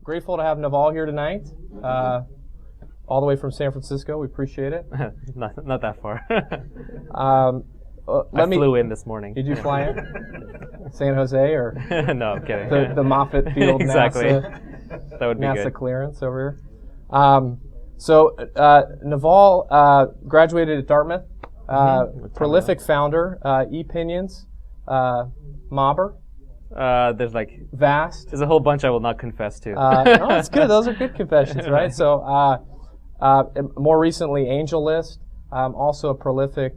Grateful to have Naval here tonight, all the way from San Francisco. We appreciate it. not that far. I flew in this morning. Did you fly in? San Jose or? No, I'm kidding. The Moffett Field exactly. NASA, that would be NASA good. clearance over here. Naval graduated at Dartmouth. Prolific founder, ePinions, Mobber. There's Vast. There's a whole bunch I will not confess to. No, it's good. Those are good confessions, right? So, more recently, AngelList, also a prolific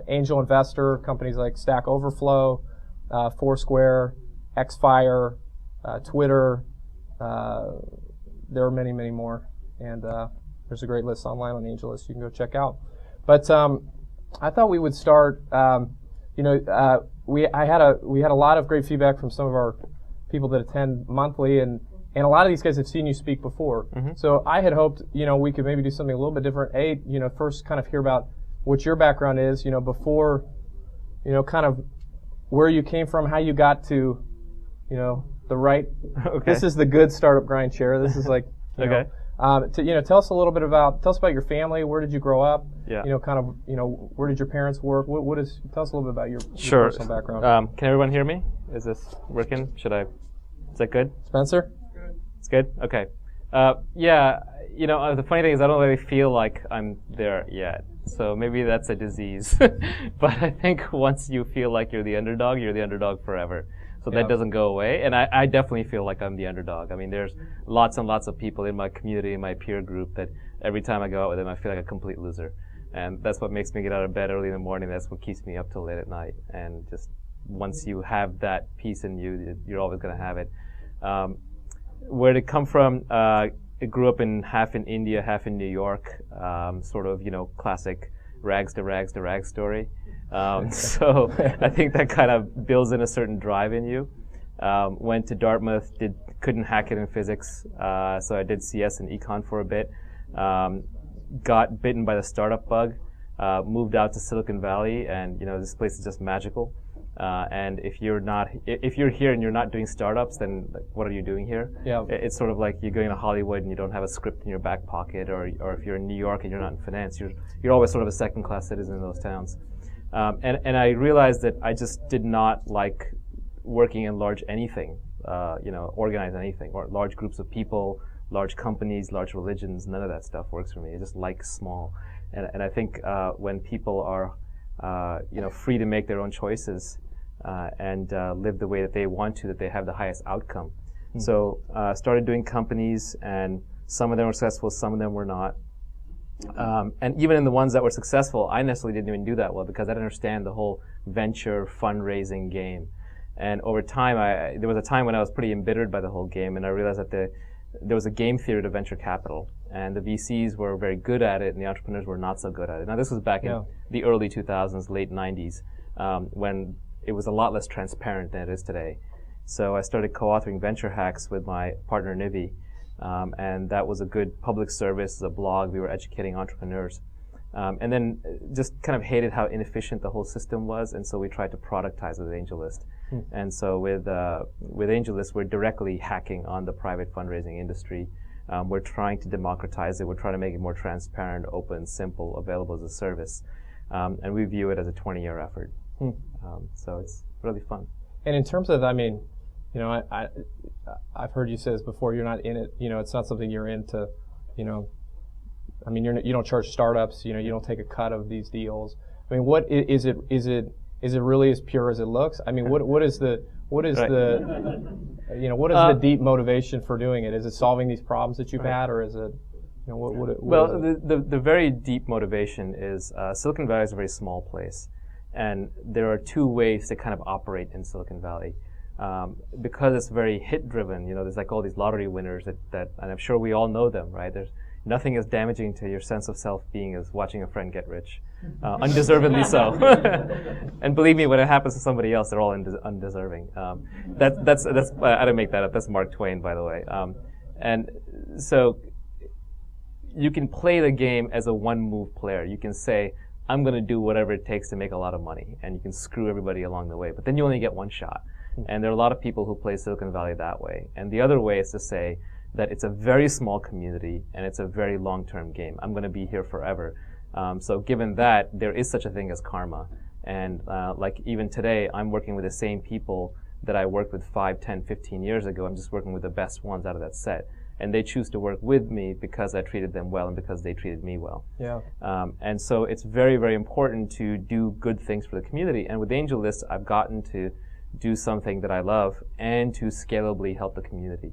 angel investor. Companies like Stack Overflow, Foursquare, Xfire, Twitter. There are many, many more, and there's a great list online on AngelList you can go check out. But I thought we would start. We had a lot of great feedback from some of our people that attend monthly, and a lot of these guys have seen you speak before. Mm-hmm. So I had hoped, we could maybe do something a little bit different. First kind of hear about what your background is, before, kind of where you came from, how you got to, the right. Okay. This is the good startup grind chair. This is like, okay. Tell us a little bit about your family. Where did you grow up? Yeah. Where did your parents work? Tell us a little bit about your personal background. Can everyone hear me? Is this working? Is that good? Spencer? It's good? Okay. The funny thing is I don't really feel like I'm there yet. So maybe that's a disease. But I think once you feel like you're the underdog forever. So that doesn't go away. And I definitely feel like I'm the underdog. I mean, there's lots and lots of people in my community, in my peer group, that every time I go out with them, I feel like a complete loser. And that's what makes me get out of bed early in the morning. That's what keeps me up till late at night. And just once you have that piece in you, you're always going to have it. Where did it come from? I grew up half in India, half in New York. Sort of, classic rags to rags to rags story. So I think that kind of builds in a certain drive in you. Went to Dartmouth, couldn't hack it in physics, so I did CS and econ for a bit. Got bitten by the startup bug, moved out to Silicon Valley, and this place is just magical. And if you're here and you're not doing startups, then what are you doing here? Yeah. It's sort of like you're going to Hollywood and you don't have a script in your back pocket, or if you're in New York and you're not in finance, you're always sort of a second-class citizen in those towns. And I realized that I just did not like working in large anything, organized anything, or large groups of people, large companies, large religions. None of that stuff works for me. I just like small. And I think when people are, free to make their own choices and live the way that they want to, that they have the highest outcome. Mm-hmm. So started doing companies, and some of them were successful, some of them were not. And even in the ones that were successful, I necessarily didn't even do that well because I didn't understand the whole venture fundraising game. And over time, there was a time when I was pretty embittered by the whole game, and I realized that there was a game theory to venture capital, and the VCs were very good at it, and the entrepreneurs were not so good at it. Now, this was back in the early 2000s, late 90s, when it was a lot less transparent than it is today. So I started co-authoring Venture Hacks with my partner, Nivi. And that was a good public service, a blog. We were educating entrepreneurs. And then just kind of hated how inefficient the whole system was, and so we tried to productize with AngelList. And so with AngelList, we're directly hacking on the private fundraising industry. We're trying to democratize it. We're trying to make it more transparent, open, simple, available as a service. And we view it as a 20-year effort. So it's really fun. And in terms of, I've heard you say this before. You're not in it. It's not something you're into. You don't charge startups. You don't take a cut of these deals. I mean, what is it? Is it really as pure as it looks? I mean, what is the deep motivation for doing it? Is it solving these problems that you've had, or is it? The very deep motivation is Silicon Valley is a very small place, and there are two ways to kind of operate in Silicon Valley. Because it's very hit-driven, there's like all these lottery winners that, and I'm sure we all know them, right? There's nothing as damaging to your sense of self-being as watching a friend get rich, undeservedly so. And believe me, when it happens to somebody else, they're all undeserving. That's I didn't make that up. That's Mark Twain, by the way. And so you can play the game as a one-move player. You can say, I'm going to do whatever it takes to make a lot of money, and you can screw everybody along the way. But then you only get one shot. And there are a lot of people who play Silicon Valley that way. And the other way is to say, that it's a very small community and it's a very long-term game. I'm going to be here forever. So given that, there is such a thing as karma. And like even today, I'm working with the same people that I worked with 5, 10, 15 years ago. I'm just working with the best ones out of that set. And they choose to work with me because I treated them well and because they treated me well. Yeah. And so it's very, very important to do good things for the community. And with AngelList, I've gotten to do something that I love and to scalably help the community.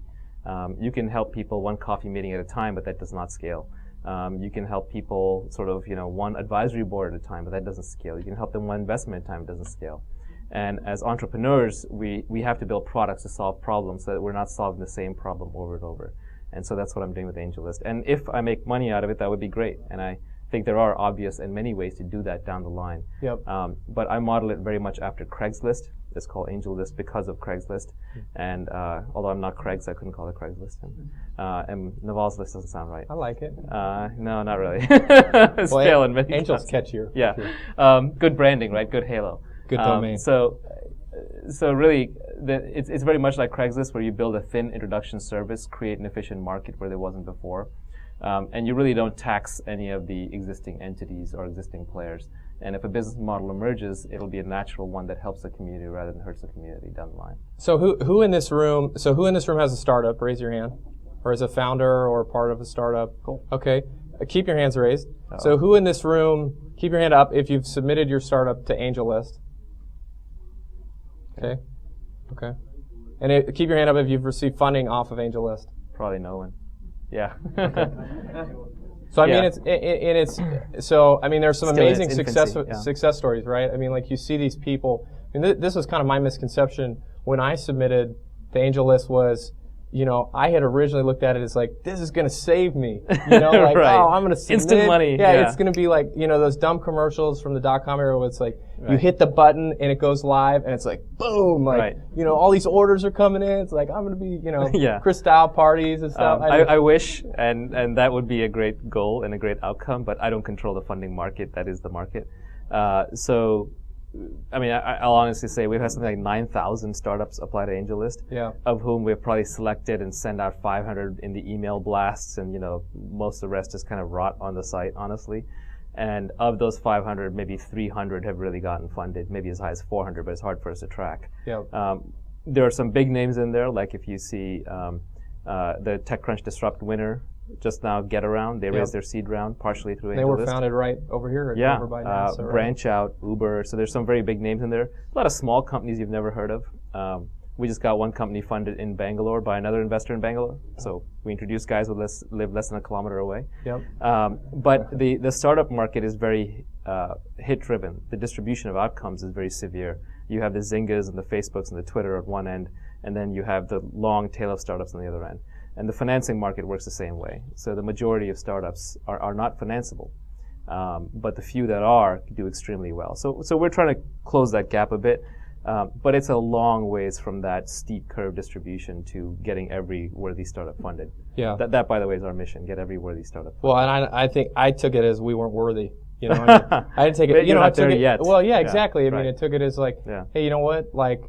You can help people one coffee meeting at a time, but that does not scale. You can help people sort of, one advisory board at a time, but that doesn't scale. You can help them one investment at a time, it doesn't scale. And as entrepreneurs, we have to build products to solve problems so that we're not solving the same problem over and over. And so that's what I'm doing with AngelList. And if I make money out of it, that would be great. And I think there are obvious and many ways to do that down the line. Yep. But I model it very much after Craigslist. It's called AngelList because of Craigslist. And although I'm not Craig's, I couldn't call it Craigslist. And Naval's List doesn't sound right. I like it. No, not really. It's well, failing many Angel's times. catchier. Yeah. Good branding, right? Good halo. Good domain. So really, it's very much like Craigslist, where you build a thin introduction service, create an efficient market where there wasn't before, and you really don't tax any of the existing entities or existing players. And if a business model emerges, it'll be a natural one that helps the community rather than hurts the community down the line. So who in this room? So who in this room has a startup? Raise your hand, or is a founder or part of a startup? Cool. Okay, keep your hands raised. So who in this room? Keep your hand up if you've submitted your startup to AngelList. Okay. And keep your hand up if you've received funding off of AngelList. Probably no one. Yeah. So I mean, there's some Still amazing infancy, success stories, right? I mean, like you see these people. I mean, this was kind of my misconception when I submitted to AngelList was, I had originally looked at it as like, this is going to save me. Like, right. Oh, I'm going to submit. Instant money. Yeah, it's going to be like, those dumb commercials from the .com era where it's like, you hit the button and it goes live and it's like, boom, like, all these orders are coming in. It's like, I'm going to be, Cristal parties and stuff. I wish, and that would be a great goal and a great outcome, but I don't control the funding market. That is the market. I'll honestly say we've had something like 9,000 startups apply to AngelList, of whom we've probably selected and sent out 500 in the email blasts, and most of the rest just kind of rot on the site, honestly. And of those 500, maybe 300 have really gotten funded, maybe as high as 400, but it's hard for us to track. There are some big names in there, like if you see the TechCrunch Disrupt winner, just now GetAround, they raised their seed round partially through AngelList. They were founded right over here at Over by NASA, right? Branch Out, Uber, so there's some very big names in there. A lot of small companies you've never heard of. We just got one company funded in Bangalore by another investor in Bangalore. So we introduce guys who live less than a kilometer away. But the startup market is very hit-driven. The distribution of outcomes is very severe. You have the Zyngas and the Facebooks and the Twitter at one end, and then you have the long tail of startups on the other end. And the financing market works the same way. So the majority of startups are not financeable. But the few that are do extremely well. So we're trying to close that gap a bit. But it's a long ways from that steep curve distribution to getting every worthy startup funded. That, by the way, is our mission: get every worthy startup funded. Well, and I think I took it as we weren't worthy. I didn't take it. You're not there yet. Well, exactly. I mean, I took it as like, hey, you know what? Like,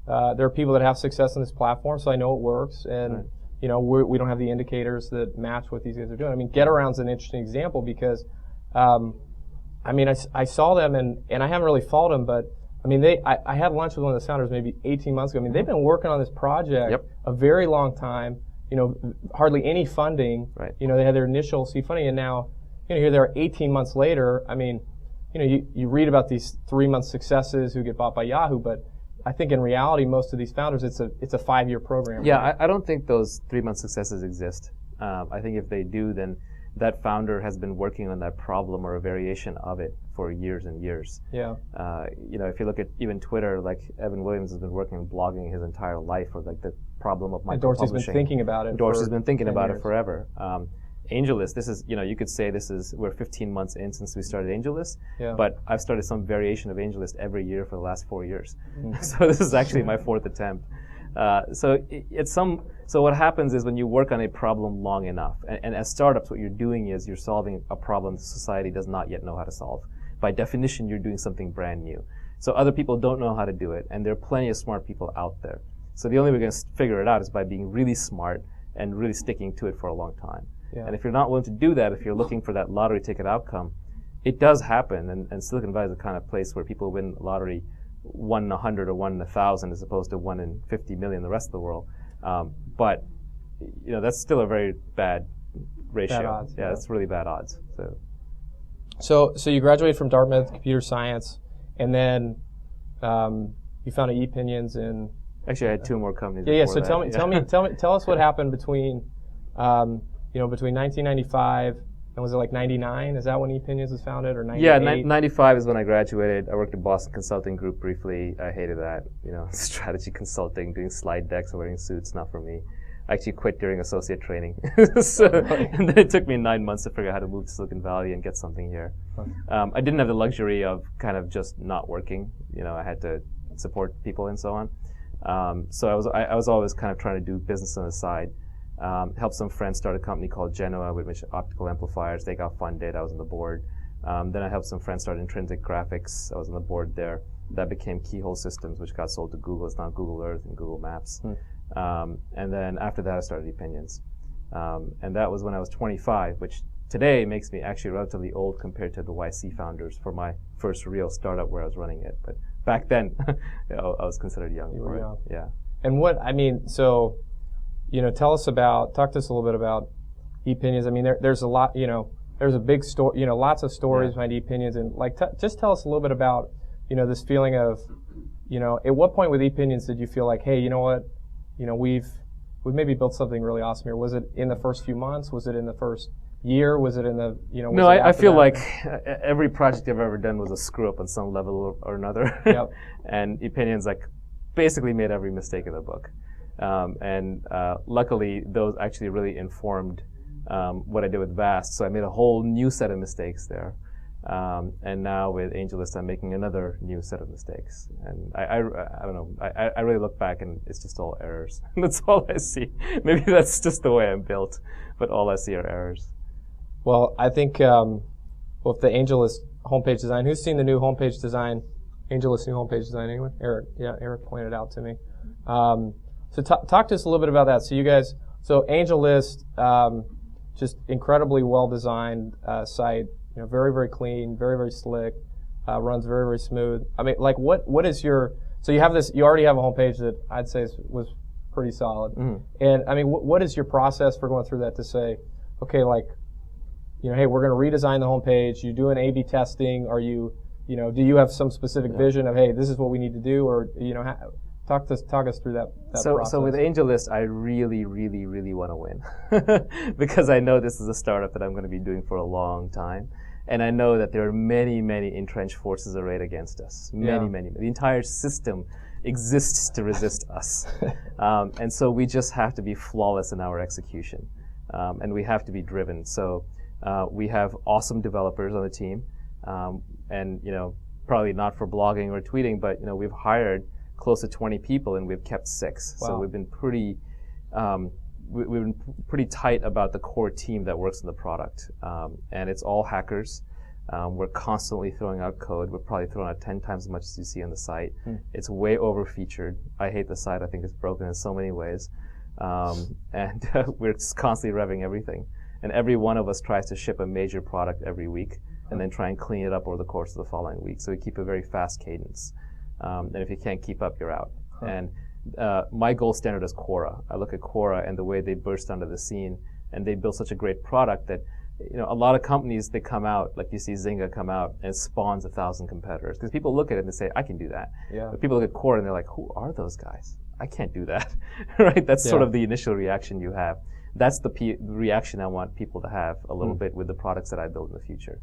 there are people that have success on this platform, so I know it works, and we don't have the indicators that match what these guys are doing. I mean, GetAround's an interesting example because, I saw them and I haven't really followed them, but. I mean, I had lunch with one of the founders maybe 18 months ago. I mean, they've been working on this project a very long time, hardly any funding. They had their initial seed funding, and now, here they are 18 months later. I mean, you read about these 3-month successes who get bought by Yahoo, but I think in reality, most of these founders, it's a 5-year program. Yeah, I don't think those 3-month successes exist. I think if they do, then that founder has been working on that problem or a variation of it for years and years. If you look at even Twitter, like Evan Williams has been working on blogging his entire life, or like the problem of micro-publishing. Dorsey's been thinking about it. Dorsey's been thinking about it forever. AngelList, this is, you could say we're 15 months in since we started AngelList, but I've started some variation of AngelList every year for the last 4 years. So this is actually my 4th attempt. So what happens is when you work on a problem long enough, and as startups, what you're doing is you're solving a problem society does not yet know how to solve. By definition, you're doing something brand new. So other people don't know how to do it, and there are plenty of smart people out there. So the only way we're going to figure it out is by being really smart and really sticking to it for a long time. Yeah. And if you're not willing to do that, if you're looking for that lottery ticket outcome, it does happen. And Silicon Valley is the kind of place where people win the lottery 1 in 100 or 1 in 1,000 as opposed to 1 in 50 million the rest of the world. But that's still a very bad ratio. Bad odds, yeah, it's really bad odds. So you graduated from Dartmouth Computer Science, and then you founded ePinions in. Actually, I had 2 more companies. Yeah. So that. tell us what happened between 1995 and was it like 99? Is that when ePinions was founded, or 98? Yeah, 95 is when I graduated. I worked at Boston Consulting Group briefly. I hated that. Strategy consulting, doing slide decks, wearing suits, not for me. I actually quit during associate training. And then it took me 9 months to figure out how to move to Silicon Valley and get something here. I didn't have the luxury of kind of just not working. I had to support people and so on. So I was always kind of trying to do business on the side. Helped some friends start a company called Genoa, which optical amplifiers. They got funded. I was on the board. Then I helped some friends start Intrinsic Graphics. I was on the board there. That became Keyhole Systems, which got sold to Google. It's now Google Earth and Google Maps. And then after that, I started ePinions. And that was when I was 25, which today makes me actually relatively old compared to the YC founders for my first real startup where I was running it. But back then, I was considered young. You were young. Yeah. And talk to us a little bit about ePinions. I mean, there's a lot, there's a big story, lots of stories behind ePinions. And just tell us a little bit about, this feeling of, at what point with ePinions did you feel like, hey, you know what? We've maybe built something really awesome here. Was it in the first few months? Was it in the first year? Was it in the, No, I feel like every project I've ever done was a screw up on some level or another. Yep. And ePinions basically made every mistake in the book. And luckily, those actually really informed what I did with Vast. So I made a whole new set of mistakes there. And now with AngelList, I'm making another new set of mistakes. And I don't know. I really look back and it's just all errors. That's all I see. Maybe that's just the way I'm built, but all I see are errors. Well, I think with the AngelList homepage design, who's seen the new homepage design? AngelList new homepage design, anyone? Eric. Yeah, Eric pointed out to me. So talk to us a little bit about that. So AngelList, just incredibly well-designed site, very, very clean, very, very slick, runs very, very smooth. I mean, what is your, so you already have a homepage that I'd say was pretty solid. Mm-hmm. And I mean, what is your process for going through that to say, okay, hey, we're going to redesign the homepage. You do an A/B testing. Are you, do you have some specific vision of, hey, this is what we need to do, or talk us through that process. So with AngelList, I really, really, really want to win because I know this is a startup that I'm going to be doing for a long time. And I know that there are many, many entrenched forces arrayed against us. Many. The entire system exists to resist us. And so we just have to be flawless in our execution. And we have to be driven. So we have awesome developers on the team. And, probably not for blogging or tweeting, but, we've hired close to 20 people and we've kept 6. Wow. So we've been pretty tight about the core team that works in the product. And it's all hackers. We're constantly throwing out code. We're probably throwing out 10 times as much as you see on the site. It's way over featured. I hate the site. I think it's broken in so many ways. And we're just constantly revving everything. And every one of us tries to ship a major product every week and then try and clean it up over the course of the following week. So we keep a very fast cadence. And if you can't keep up, you're out. And my gold standard is Quora. I look at Quora and the way they burst onto the scene, and they build such a great product that, a lot of companies, they come out, like you see Zynga come out, and it spawns 1,000 competitors. Because people look at it and they say, I can do that. Yeah. But people look at Quora and they're like, who are those guys? I can't do that. Right? That's sort of the initial reaction you have. That's the reaction I want people to have a little bit with the products that I build in the future.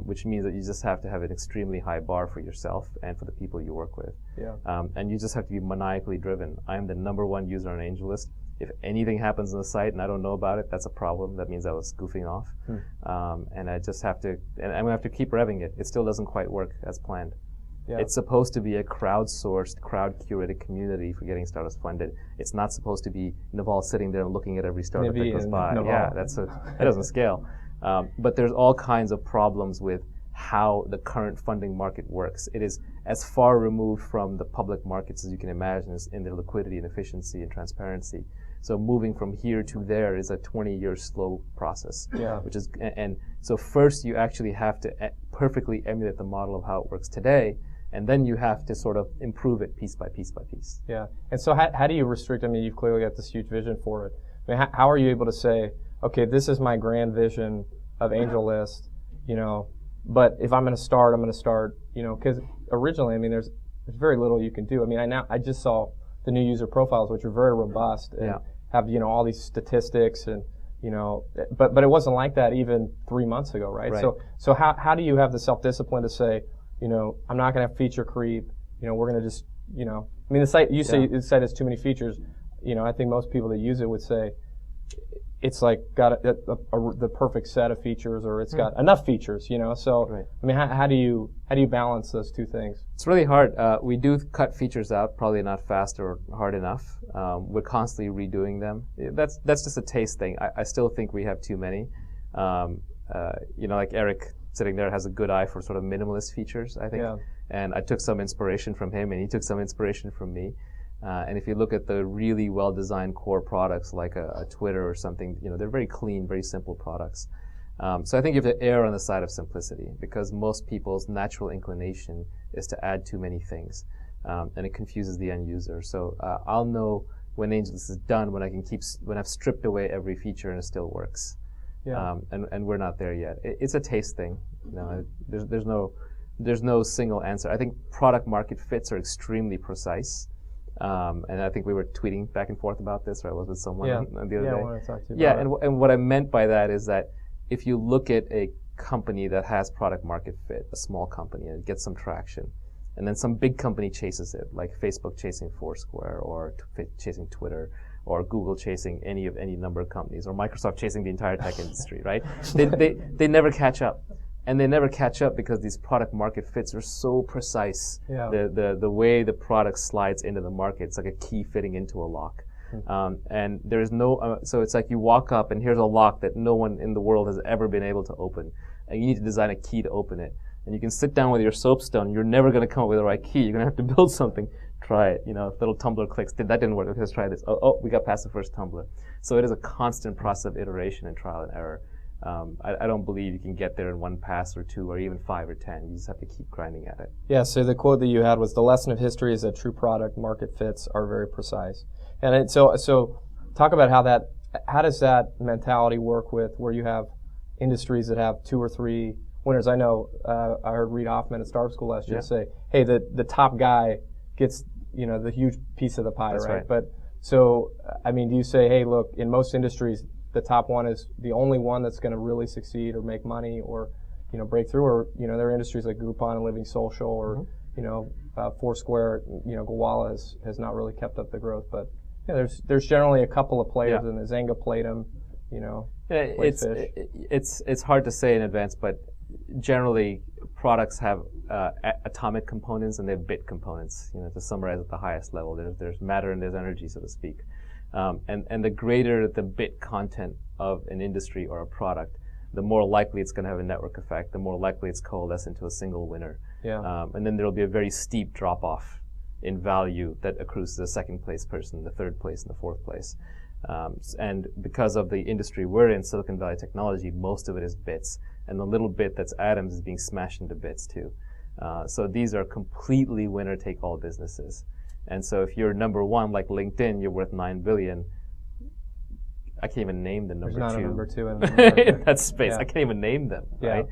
Which means that you just have to have an extremely high bar for yourself and for the people you work with. Yeah. And you just have to be maniacally driven. I am the #1 user on AngelList. If anything happens on the site and I don't know about it, that's a problem. That means I was goofing off. And I just have to, and I'm going to have to keep revving it. It still doesn't quite work as planned. Yeah. It's supposed to be a crowdsourced, crowd-curated community for getting startups funded. It's not supposed to be Naval sitting there and looking at every startup that goes by. Naval. Yeah, that doesn't scale. But there's all kinds of problems with how the current funding market works. It is as far removed from the public markets as you can imagine in their liquidity and efficiency and transparency. So moving from here to there is a 20-year slow process. Yeah. Which is, and so first you actually have to perfectly emulate the model of how it works today, and then you have to sort of improve it piece by piece by piece. Yeah. And so how do you restrict? I mean, you've clearly got this huge vision for it. I mean, how are you able to say, okay, this is my grand vision of AngelList, but if I'm going to start, because originally, I mean, there's very little you can do. I mean, I just saw the new user profiles, which are very robust and have, all these statistics and, but it wasn't like that even 3 months ago, right? So how do you have the self-discipline to say, I'm not going to have feature creep, we're going to just, I mean, the site, the site has too many features. I think most people that use it would say it's like got the perfect set of features, or it's got enough features, So, I mean, how do you balance those two things? It's really hard. We do cut features out, probably not fast or hard enough. We're constantly redoing them. That's just a taste thing. I still think we have too many. Like Eric sitting there has a good eye for sort of minimalist features, I think. Yeah. And I took some inspiration from him, and he took some inspiration from me. And if you look at the really well-designed core products like a Twitter or something, they're very clean, very simple products. So I think you have to err on the side of simplicity, because most people's natural inclination is to add too many things, and it confuses the end user. So I'll know when AngelList is done when I've stripped away every feature and it still works. Yeah. And we're not there yet. It's a taste thing. There's no single answer. I think product market fits are extremely precise. And I think we were tweeting back and forth about this, right? I was with someone the other day. I want to talk to you about it. And what I meant by that is that if you look at a company that has product market fit, a small company, and it gets some traction, and then some big company chases it, like Facebook chasing Foursquare, or chasing Twitter, or Google chasing any number of companies, or Microsoft chasing the entire tech industry, right? They never catch up. And they never catch up because these product market fits are so precise. Yeah. The way the product slides into the market, it's like a key fitting into a lock. And there's no, so it's like you walk up and here's a lock that no one in the world has ever been able to open. And you need to design a key to open it. And you can sit down with your soapstone, you're never going to come up with the right key. You're going to have to build something. Try it. Little tumbler clicks. That didn't work. Okay, let's try this. Oh, we got past the first tumbler. So it is a constant process of iteration and trial and error. I don't believe you can get there in one pass or two or even 5 or 10. You just have to keep grinding at it. Yeah, so the quote that you had was, the lesson of history is that true product market fits are very precise. And so talk about how does that mentality work with where you have industries that have 2 or 3 winners? I know I heard Reid Hoffman at Startup School last year say, hey, the top guy gets the huge piece of the pie, right? But so, I mean, do you say, hey, look, in most industries, the top one is the only one that's going to really succeed or make money or, break through, or, there are industries like Groupon and Living Social or, Foursquare, Gowalla has not really kept up the growth, but there's generally a couple of players, and the Zynga played them, it's hard to say in advance, but generally products have atomic components and they have bit components, to summarize at the highest level. There's matter and there's energy, so to speak. And the greater the bit content of an industry or a product, the more likely it's going to have a network effect, the more likely it's coalesce into a single winner. Yeah. And then there'll be a very steep drop-off in value that accrues to the second place person, the third place, and the fourth place. And because of the industry we're in, Silicon Valley technology, most of it is bits. And the little bit that's atoms is being smashed into bits too. So these are completely winner-take-all businesses. And so if you're number one, like LinkedIn, you're worth $9 billion. I can't even name the number two. There's not a number two in that space. I can't even name them, right?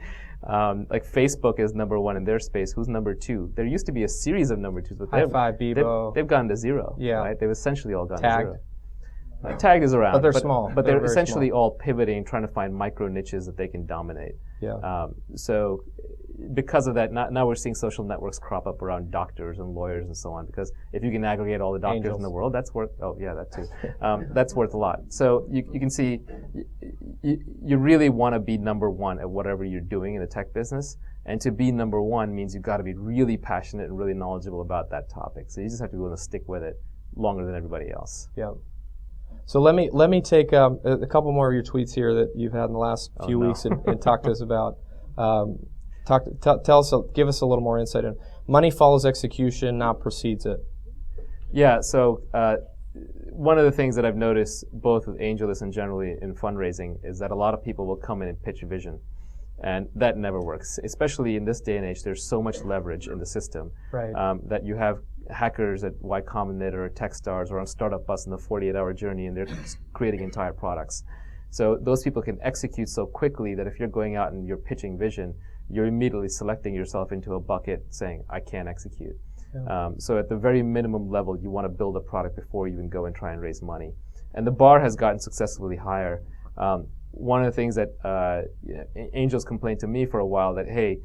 Like Facebook is number one in their space. Who's number two? There used to be a series of number twos, but they've gone to zero. Yeah. Right? They've essentially all gone to zero. Tag is around. But they're small. But they're essentially all pivoting, trying to find micro niches that they can dominate. Yeah. So because of that, now we're seeing social networks crop up around doctors and lawyers and so on, because if you can aggregate all the doctors in the world, that's worth, that too. That's worth a lot. So you can see, you really want to be number one at whatever you're doing in the tech business. And to be number one means you've got to be really passionate and really knowledgeable about that topic. So you just have to be willing to stick with it longer than everybody else. Yeah. So let me take a couple more of your tweets here that you've had in the last few weeks and talk to us about. Give us a little more insight on money follows execution, not precedes it. Yeah. So one of the things that I've noticed both with AngelList and generally in fundraising is that a lot of people will come in and pitch a vision. And that never works, especially in this day and age. There's so much leverage in the system that you have hackers at Y Combinator or Techstars or on Startup Bus in the 48-hour journey, and they're creating entire products. So those people can execute so quickly that if you're going out and you're pitching vision, you're immediately selecting yourself into a bucket saying, I can't execute. Yeah. So at the very minimum level, you want to build a product before you even go and try and raise money. And the bar has gotten successfully higher. One of the things that angels complained to me for a while that, hey,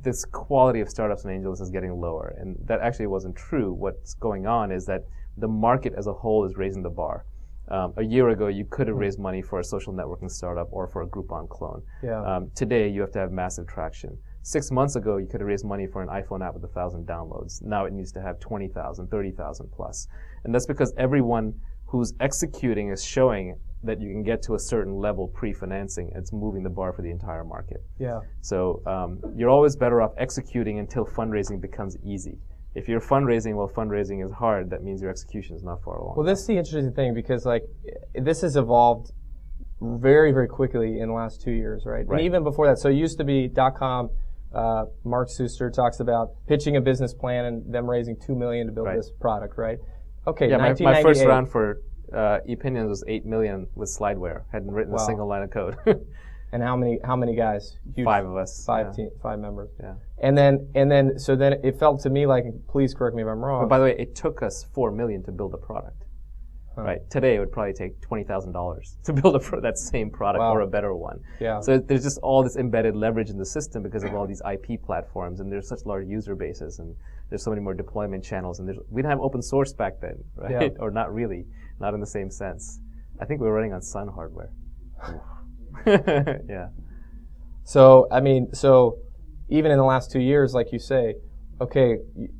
this quality of startups and angels is getting lower. And that actually wasn't true. What's going on is that the market as a whole is raising the bar. A year ago, you could have raised money for a social networking startup or for a Groupon clone. Yeah. Today, you have to have massive traction. 6 months ago, you could have raised money for an iPhone app with 1,000 downloads. Now it needs to have 20,000, 30,000 plus. And that's because everyone who's executing is showing that you can get to a certain level pre-financing. It's moving the bar for the entire market. Yeah. So you're always better off executing until fundraising becomes easy. If you're fundraising while fundraising is hard, that means your execution is not far along. Well, this is the interesting thing because this has evolved very, very quickly in the last 2 years, right? And even before that, so it used to be .com. Mark Suster talks about pitching a business plan and them raising $2 million to build this product, right? Okay. Yeah, my first round for ePinions was $8 million with slideware. Hadn't written a single line of code. And how many guys? Huge, 5 of us. 5 members. Yeah. And then it felt to me like, please correct me if I'm wrong. But by the way, it took us $4 million to build a product. Right. Today it would probably take $20,000 to build that same product or a better one. Yeah. So there's just all this embedded leverage in the system because of all these IP platforms, and there's such large user bases, and there's so many more deployment channels, and we didn't have open source back then, right? Yeah. Or not really, not in the same sense. I think we were running on Sun hardware. Yeah. So even in the last 2 years, like you say, okay,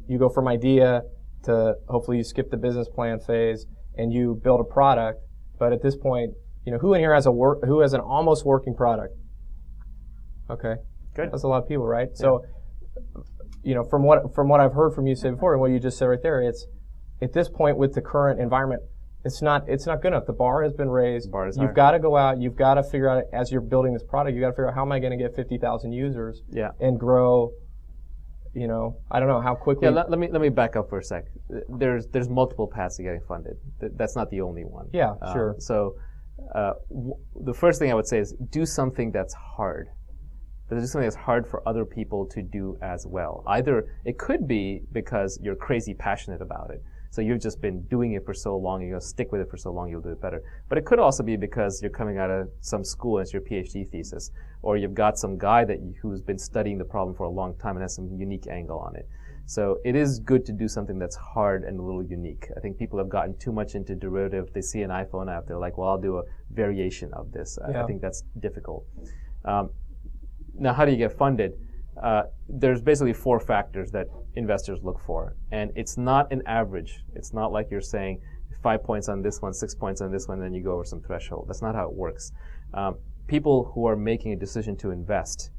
you go from idea to hopefully you skip the business plan phase and you build a product. But at this point, who in here has who has an almost working product? Okay, good. That's a lot of people, right? Yeah. So, from what I've heard from you say before and what you just said right there, it's at this point with the current environment, it's not good enough. The bar has been raised. You've got to go out. You've got to figure out as you're building this product. You got to figure out how am I going to get 50,000 users and grow. I don't know how quickly. Yeah, let me back up for a sec. There's multiple paths to getting funded. That's not the only one. Yeah, sure. So the first thing I would say is do something that's hard. Do something that's hard for other people to do as well. Either it could be because you're crazy passionate about it. So you've just been doing it for so long, you're going to stick with it for so long, you'll do it better. But it could also be because you're coming out of some school and it's your PhD thesis, or you've got some guy who's been studying the problem for a long time and has some unique angle on it. So it is good to do something that's hard and a little unique. I think people have gotten too much into derivative. They see an iPhone app, they're like, well, I'll do a variation of this. I think that's difficult. Now, how do you get funded? There's basically 4 factors that investors look for. And it's not an average. It's not like you're saying 5 points on this one, 6 points on this one, and then you go over some threshold. That's not how it works. People who are making a decision to invest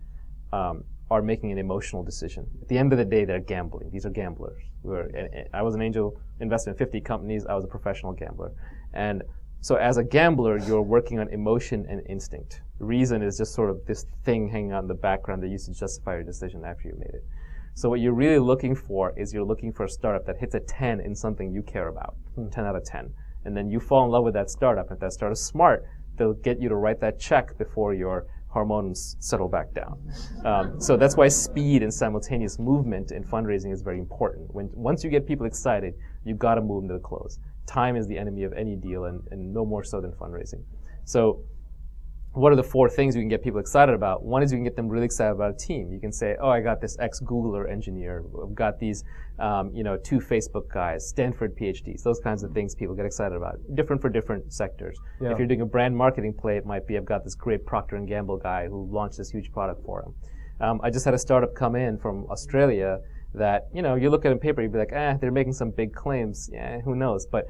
are making an emotional decision. At the end of the day, they're gambling. These are gamblers. I was an angel investor in 50 companies. I was a professional gambler. And so as a gambler, you're working on emotion and instinct. Reason is just sort of this thing hanging out in the background that used to justify your decision after you made it. So what you're really looking for is you're looking for a startup that hits a 10 in something you care about, 10 out of 10. And then you fall in love with that startup. If that startup's smart, they'll get you to write that check before your hormones settle back down. So that's why speed and simultaneous movement in fundraising is very important. Once you get people excited, you've got to move them to the close. Time is the enemy of any deal, and no more so than fundraising. So what are the 4 things you can get people excited about? One is you can get them really excited about a team. You can say, oh, I got this ex-Googler engineer. I've got these, 2 Facebook guys, Stanford PhDs, those kinds of things people get excited about. Different for different sectors. Yeah. If you're doing a brand marketing play, it might be, I've got this great Procter & Gamble guy who launched this huge product for him. I just had a startup come in from Australia that, you look at it on paper, you'd be like, they're making some big claims. Yeah, who knows? But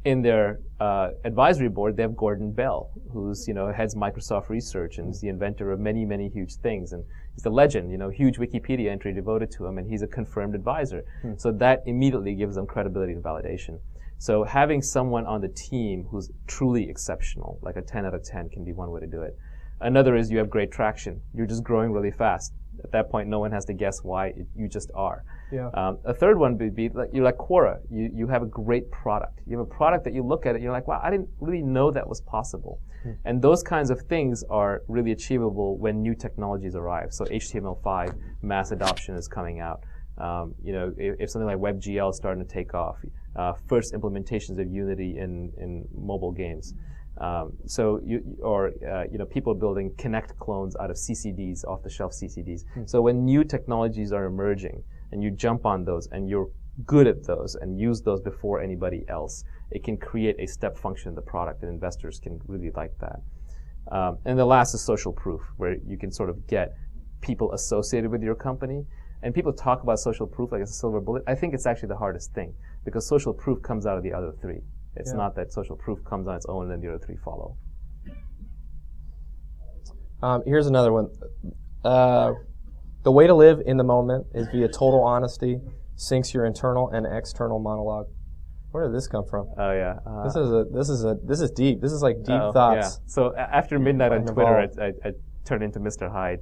in their advisory board, they have Gordon Bell, who's, heads Microsoft Research and is the inventor of many, many huge things. And he's a legend, huge Wikipedia entry devoted to him, and he's a confirmed advisor. So that immediately gives them credibility and validation. So having someone on the team who's truly exceptional, like a 10 out of 10 can be one way to do it. Another is you have great traction. You're just growing really fast. At that point, no one has to guess why. You just are. Yeah. A third one would be like, you're like Quora. You have a great product. You have a product that you look at it, you're like, wow, I didn't really know that was possible. And those kinds of things are really achievable when new technologies arrive. So HTML5, mass adoption is coming out. If something like WebGL is starting to take off, first implementations of Unity in mobile games. People building Connect clones out of CCDs, off-the-shelf CCDs. So when new technologies are emerging and you jump on those and you're good at those and use those before anybody else, it can create a step function in the product, and investors can really like that. And the last is social proof, where you can sort of get people associated with your company. And people talk about social proof like it's a silver bullet. I think it's actually the hardest thing, because social proof comes out of the other three. It's not that social proof comes on its own and then the other three follow. Here's another one. The way to live in the moment is via total honesty, syncs your internal and external monologue. Where did this come from? Oh yeah. This is deep. This is like deep thoughts. Yeah. So after midnight on Twitter, I turned into Mr. Hyde.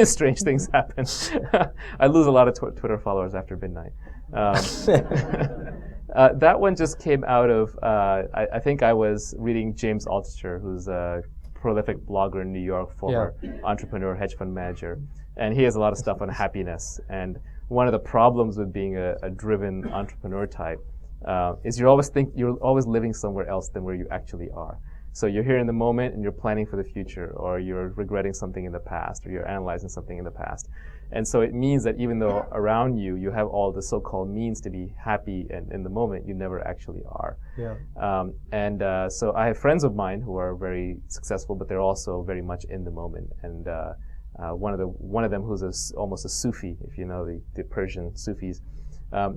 Strange things happen. I lose a lot of Twitter followers after midnight. That one just came out of, I think I was reading James Altucher, who's a prolific blogger in New York, former entrepreneur, hedge fund manager. And he has a lot of stuff on happiness. And one of the problems with being a driven entrepreneur type is you're always living somewhere else than where you actually are. So you're here in the moment and you're planning for the future, or you're regretting something in the past, or you're analyzing something in the past. And so it means that even though around you have all the so-called means to be happy and in the moment, you never actually are. Yeah. So I have friends of mine who are very successful, but they're also very much in the moment. And one of them who's almost a Sufi, if you know the Persian Sufis,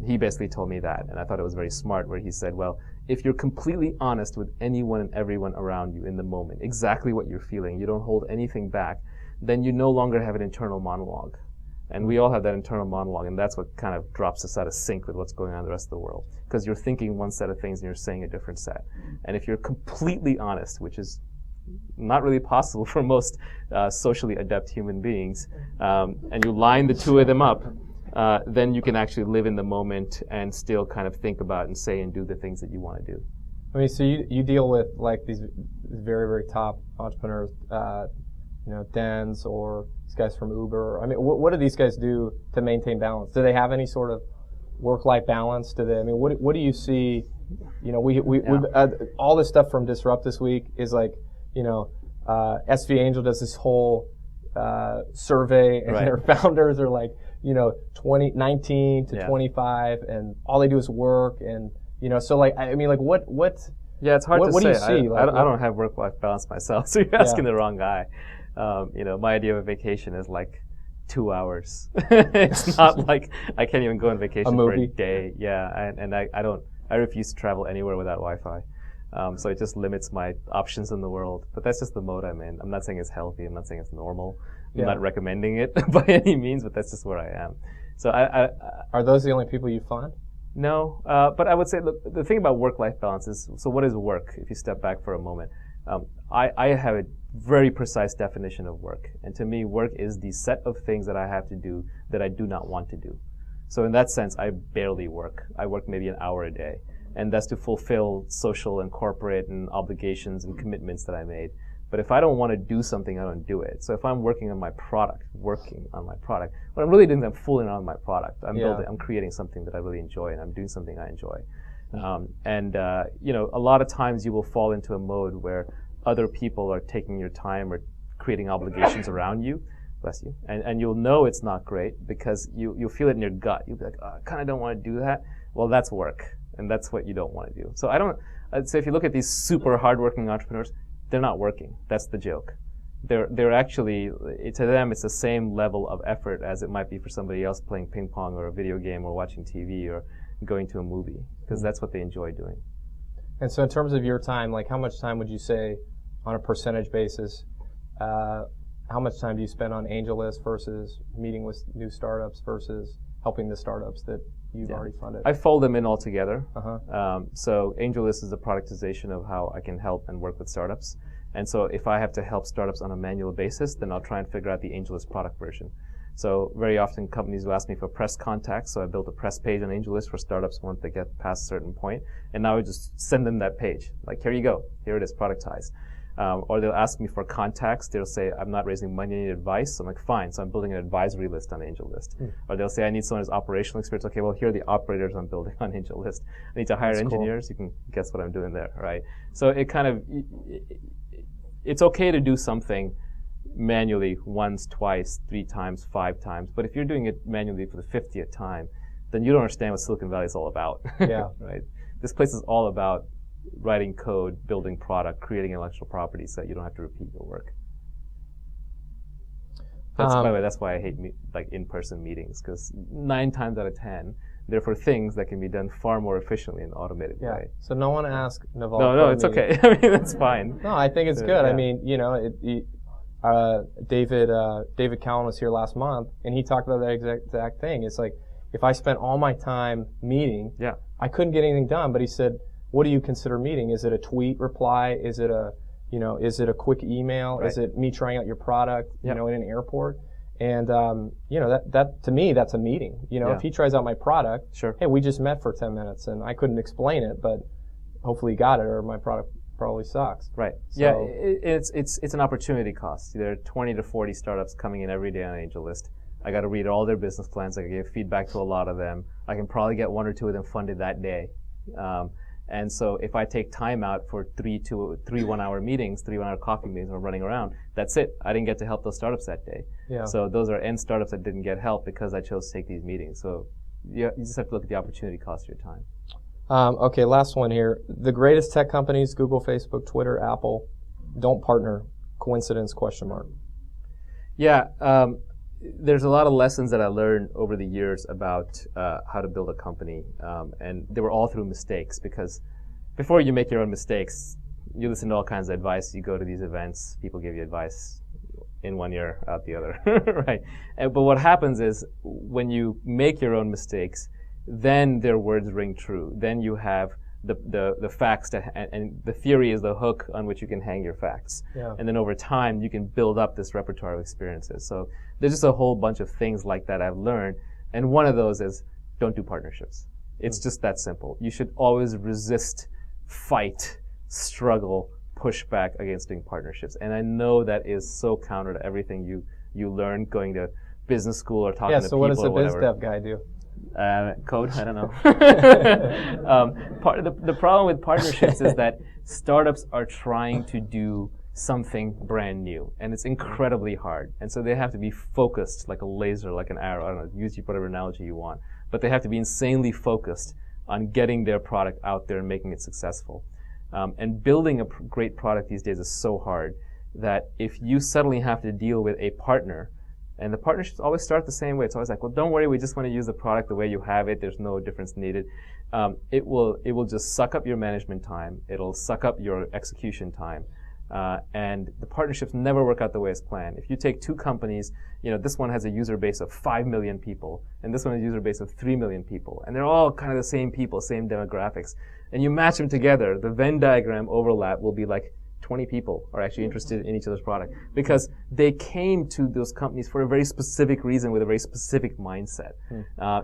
he basically told me that, and I thought it was very smart, where he said, well, if you're completely honest with anyone and everyone around you in the moment, exactly what you're feeling, you don't hold anything back, then you no longer have an internal monologue. And we all have that internal monologue, and that's what kind of drops us out of sync with what's going on in the rest of the world. Because you're thinking one set of things and you're saying a different set. And if you're completely honest, which is not really possible for most socially adept human beings, and you line the two of them up, then you can actually live in the moment and still kind of think about and say and do the things that you want to do. I mean, so you deal with like these very, very top entrepreneurs, Dens or these guys from Uber. I mean, what do these guys do to maintain balance? Do they have any sort of work-life balance? Do they? I mean, what do you see? We all this stuff from Disrupt this week is like, SV Angel does this whole survey, and their founders are like, 19 to 25, and all they do is work, and so like, I mean, like what? Yeah, it's hard to say. What do you see? I don't have work-life balance myself, so you're asking the wrong guy. My idea of a vacation is like 2 hours. It's not like I can't even go on vacation for a day. Yeah, and I refuse to travel anywhere without Wi-Fi. So it just limits my options in the world. But that's just the mode I'm in. I'm not saying it's healthy. I'm not saying it's normal. I'm not recommending it by any means, but that's just where I am. So are those the only people you find? No, but I would say the thing about work-life balance is, so what is work, if you step back for a moment? I have a very precise definition of work. And to me, work is the set of things that I have to do that I do not want to do. So in that sense, I barely work. I work maybe an hour a day. And that's to fulfill social and corporate and obligations and commitments that I made. But if I don't want to do something, I don't do it. So if I'm working on my product, what I'm really doing is I'm fooling around with my product. I'm creating something that I really enjoy, and I'm doing something I enjoy. A lot of times you will fall into a mode where other people are taking your time or creating obligations around you. Bless you. And you'll know it's not great because you'll feel it in your gut. You'll be like, I kind of don't want to do that. Well, that's work. And that's what you don't want to do. So I'd say if you look at these super hardworking entrepreneurs, they're not working. That's the joke. They're actually, to them, it's the same level of effort as it might be for somebody else playing ping pong or a video game or watching TV or going to a movie, because that's what they enjoy doing. And so in terms of your time, like how much time would you say on a percentage basis, how much time do you spend on AngelList versus meeting with new startups versus helping the startups that you've already funded? I fold them in all together. Uh-huh. So AngelList is a productization of how I can help and work with startups. And so if I have to help startups on a manual basis, then I'll try and figure out the AngelList product version. So very often companies will ask me for press contacts. So I built a press page on AngelList for startups once they get past a certain point. And now I just send them that page. Like, here you go. Here it is, productized. Or they'll ask me for contacts. They'll say, I'm not raising money, I need advice. So I'm like, fine. So I'm building an advisory list on AngelList. Or they'll say, I need someone who's operational experience. Okay, well, here are the operators I'm building on AngelList. I need to hire engineers. Cool. You can guess what I'm doing there, right? So it kind of, it's okay to do something manually once, twice, 3 times, 5 times. But if you're doing it manually for the 50th time, then you don't understand what Silicon Valley is all about. Yeah. Right? This place is all about writing code, building product, creating intellectual property so that you don't have to repeat your work. By the way, that's why I hate in-person meetings, because 9 times out of 10, they're for things that can be done far more efficiently in an automated way. So no one asked Naval. No, it's okay. I mean, that's fine. No, I think it's good. Yeah. I mean, you know, David Cowan was here last month, and he talked about that exact thing. It's like, if I spent all my time meeting, I couldn't get anything done. But he said, what do you consider meeting? Is it a tweet reply? Is it a quick email? Right. Is it me trying out your product, you know, in an airport? And, you know, that to me, that's a meeting. You know, if he tries out my product, hey, we just met for 10 minutes and I couldn't explain it, but hopefully you got it, or my product probably sucks. Right. So, it's an opportunity cost. There are 20 to 40 startups coming in every day on AngelList. I got to read all their business plans. I can give feedback to a lot of them. I can probably get 1 or 2 of them funded that day. And so if I take time out for 3 1-hour meetings, 3 1-hour coffee meetings, or running around, that's it. I didn't get to help those startups that day. Yeah. So those are end startups that didn't get help because I chose to take these meetings. So you just have to look at the opportunity cost of your time. Okay, last one here. The greatest tech companies, Google, Facebook, Twitter, Apple, don't partner. Coincidence, ? Yeah. There's a lot of lessons that I learned over the years about how to build a company, and they were all through mistakes, because before you make your own mistakes, you listen to all kinds of advice. You go to these events, people give you advice in one ear, out the other, right? But what happens is when you make your own mistakes, then their words ring true. Then you have the facts and the theory is the hook on which you can hang your facts. Yeah. And then over time, you can build up this repertoire of experiences. So there's just a whole bunch of things like that I've learned. And one of those is don't do partnerships. It's just that simple. You should always resist, fight, struggle, push back against doing partnerships. And I know that is so counter to everything you learn going to business school or talking to people or whatever. So what does the biz dev guy do? Code? I don't know. The problem with partnerships is that startups are trying to do something brand new, and it's incredibly hard. And so they have to be focused like a laser, like an arrow. I don't know, use whatever analogy you want. But they have to be insanely focused on getting their product out there and making it successful. And building a great product these days is so hard that if you suddenly have to deal with a partner, and the partnerships always start the same way. It's always like, well, don't worry, we just want to use the product the way you have it. There's no difference needed. It will just suck up your management time. It'll suck up your execution time. And the partnerships never work out the way it's planned. If you take 2 companies, you know, this one has a user base of 5 million people, and this one has a user base of 3 million people, and they're all kind of the same people, same demographics, and you match them together, the Venn diagram overlap will be like 20 people are actually interested in each other's product, because they came to those companies for a very specific reason with a very specific mindset,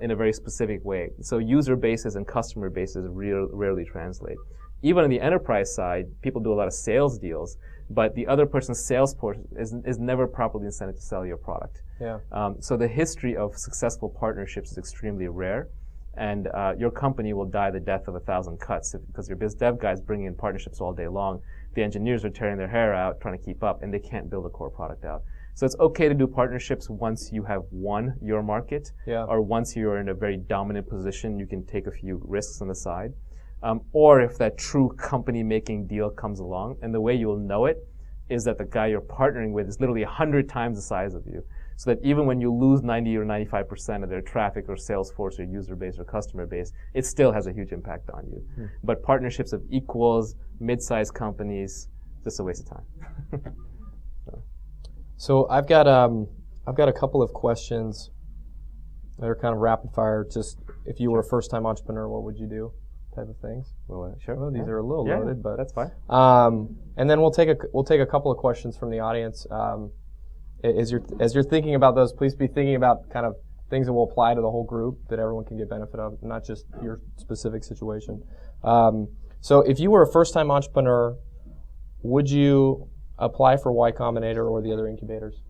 in a very specific way. So user bases and customer bases rarely translate. Even on the enterprise side, people do a lot of sales deals, but the other person's sales force is never properly incented to sell your product. Yeah. So the history of successful partnerships is extremely rare, and your company will die the death of 1,000 cuts because your biz dev guys bring in partnerships all day long. The engineers are tearing their hair out trying to keep up, and they can't build a core product out. So it's okay to do partnerships once you have won your market, or once you're in a very dominant position, you can take a few risks on the side. Or if that true company-making deal comes along, and the way you'll know it is that the guy you're partnering with is literally 100 times the size of you. So that even when you lose 90 or 95% of their traffic or sales force or user base or customer base, it still has a huge impact on you. But partnerships of equals, mid-sized companies, just a waste of time. So I've got a couple of questions that are kind of rapid fire. Just if you were a first-time entrepreneur, what would you do? Type of things. Well, sure. Well, these are a little loaded, but that's fine. And then we'll take a couple of questions from the audience. As you're thinking about those, please be thinking about kind of things that will apply to the whole group that everyone can get benefit of, not just your specific situation. So if you were a first-time entrepreneur, would you apply for Y Combinator or the other incubators?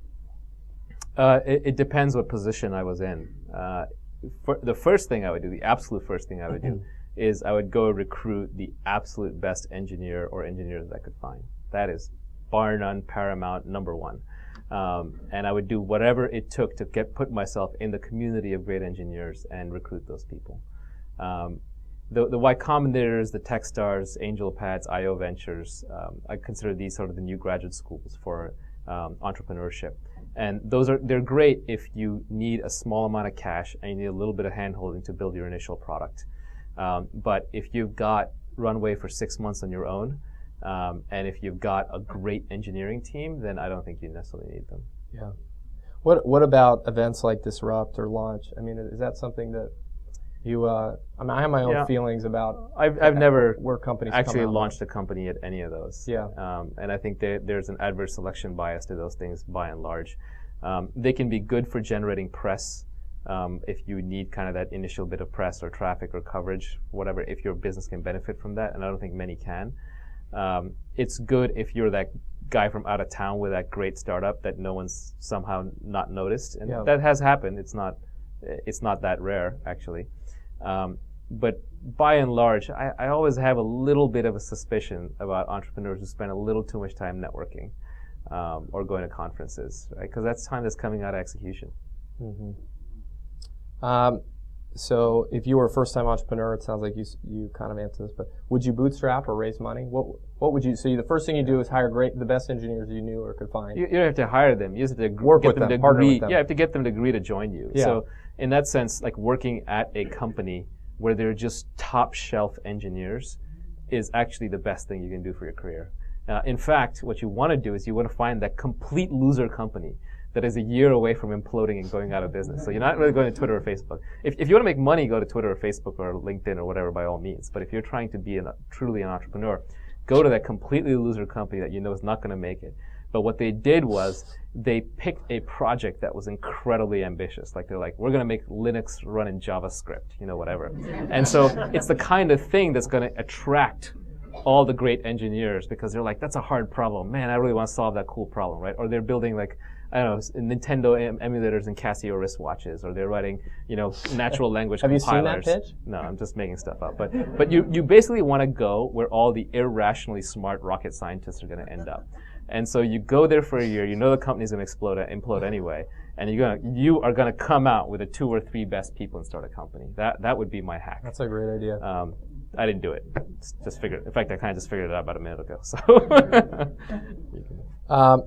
It depends what position I was in. The first thing I would do, the absolute first thing I would do, is I would go recruit the absolute best engineer or engineers I could find. That is bar none, paramount, number one. And I would do whatever it took to put myself in the community of great engineers and recruit those people. The Y Combinators, the Techstars, Angel Pads, IO Ventures, I consider these sort of the new graduate schools for entrepreneurship. And they're great if you need a small amount of cash and you need a little bit of hand-holding to build your initial product. But if you've got runway for 6 months on your own, and if you've got a great engineering team, then I don't think you necessarily need them. Yeah. What about events like Disrupt or Launch? I mean, is that something that you? I have my own feelings about. I've never where companies actually launched a company at any of those. Yeah. And I think there's an adverse selection bias to those things by and large. They can be good for generating press. If you need kind of that initial bit of press or traffic or coverage, whatever, if your business can benefit from that, and I don't think many can. It's good if you're that guy from out of town with that great startup that no one's somehow not noticed, and that has happened. It's not that rare, actually. But by and large, I always have a little bit of a suspicion about entrepreneurs who spend a little too much time networking or going to conferences, right? Because that's time that's coming out of execution. Mm-hmm. So if you were a first-time entrepreneur, it sounds like you kind of answered this, but would you bootstrap or raise money? What would you? So the first thing you do is hire the best engineers you knew or could find. You don't have to hire them. You just have to work with them, partner with them. Yeah, you have to get them to agree to join you. Yeah. So in that sense, like working at a company where they're just top-shelf engineers is actually the best thing you can do for your career. In fact, what you want to do is you want to find that complete loser company that is a year away from imploding and going out of business. So you're not really going to Twitter or Facebook. If you want to make money, go to Twitter or Facebook or LinkedIn or whatever by all means. But if you're trying to be truly an entrepreneur, go to that completely loser company that you know is not going to make it. But what they did was they picked a project that was incredibly ambitious. Like they're like, we're going to make Linux run in JavaScript, whatever. And so it's the kind of thing that's going to attract all the great engineers because they're like, that's a hard problem. Man, I really want to solve that cool problem, right? Or they're building like, I don't know, Nintendo emulators and Casio wristwatches, or they're writing, natural language compilers. Have you seen that pitch? No, I'm just making stuff up. But you basically want to go where all the irrationally smart rocket scientists are going to end up. And so you go there for a year, the company's going to implode anyway, and you are going to come out with the 2 or 3 best people and start a company. That would be my hack. That's a great idea. I didn't do it. In fact, I kind of just figured it out about a minute ago.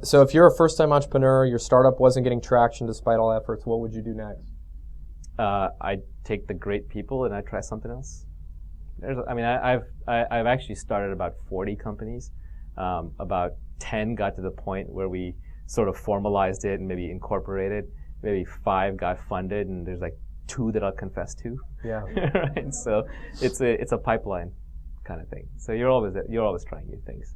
So if you're a first-time entrepreneur, your startup wasn't getting traction despite all efforts, what would you do next? I'd take the great people and I'd try something else. I've actually started about 40 companies. About 10 got to the point where we sort of formalized it and maybe incorporated. Maybe 5 got funded, and there's like 2 that I'll confess to. Yeah. Right? So it's a pipeline kind of thing. So you're always trying new things.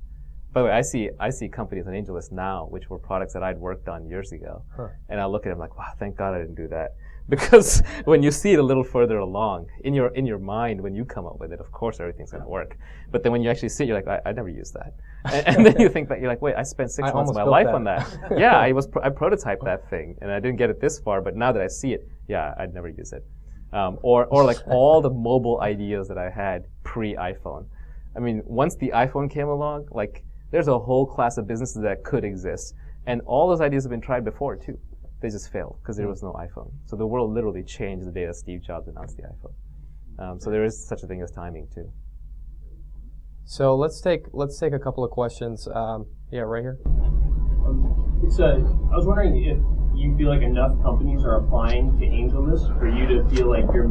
By the way, I see companies on AngelList now, which were products that I'd worked on years ago, and I look at them like, wow, thank God I didn't do that. Because when you see it a little further along, in your mind, when you come up with it, of course everything's going to work. But then when you actually see it, you're like, I never used that. And then you think that, you're like, wait, I spent 6 months of my life on that. Yeah, I prototyped that thing, and I didn't get it this far, but now that I see it, yeah, I'd never use it. Or like all the mobile ideas that I had pre-iPhone. I mean, once the iPhone came along, like, there's a whole class of businesses that could exist. And all those ideas have been tried before, too. They just failed because there was no iPhone. So the world literally changed the day that Steve Jobs announced the iPhone. So there is such a thing as timing, too. So let's take a couple of questions. Yeah, right here. I was wondering if you feel like enough companies are applying to AngelList for you to feel like you're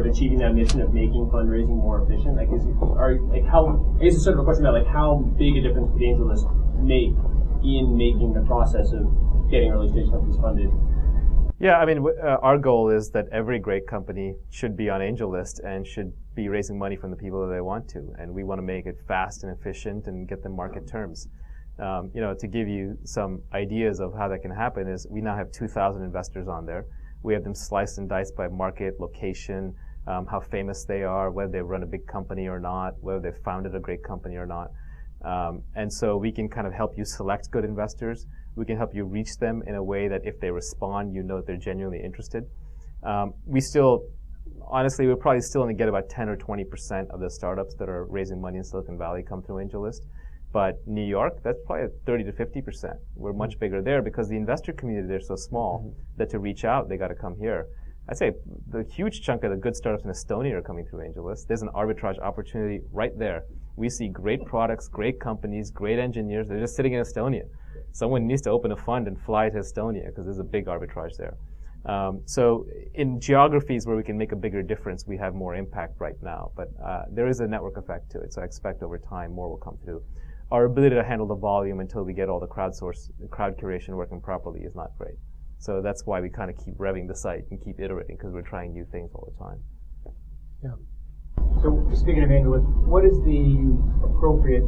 achieving that mission of making fundraising more efficient. Like, it's sort of a question about like how big a difference could AngelList make in making the process of getting early stage companies funded? Yeah, I mean, our goal is that every great company should be on AngelList and should be raising money from the people that they want to, and we want to make it fast and efficient and get them market terms. To give you some ideas of how that can happen is we now have 2,000 investors on there. We have them sliced and diced by market, location, how famous they are, whether they run a big company or not, whether they've founded a great company or not. And so we can kind of help you select good investors. We can help you reach them in a way that if they respond, you know that they're genuinely interested. Honestly, we're probably still only get about 10 or 20% of the startups that are raising money in Silicon Valley come through AngelList. But New York, that's probably 30 to 50%. We're much bigger there because the investor community there is so small that to reach out, they got to come here. I'd say the huge chunk of the good startups in Estonia are coming through AngelList. There's an arbitrage opportunity right there. We see great products, great companies, great engineers. They're just sitting in Estonia. Someone needs to open a fund and fly to Estonia because there's a big arbitrage there. So in geographies where we can make a bigger difference, we have more impact right now. But there is a network effect to it, so I expect over time more will come through. Our ability to handle the volume until we get all the crowd curation working properly is not great. So that's why we kind of keep revving the site and keep iterating because we're trying new things all the time. Yeah. So speaking of AngelList, what is the appropriate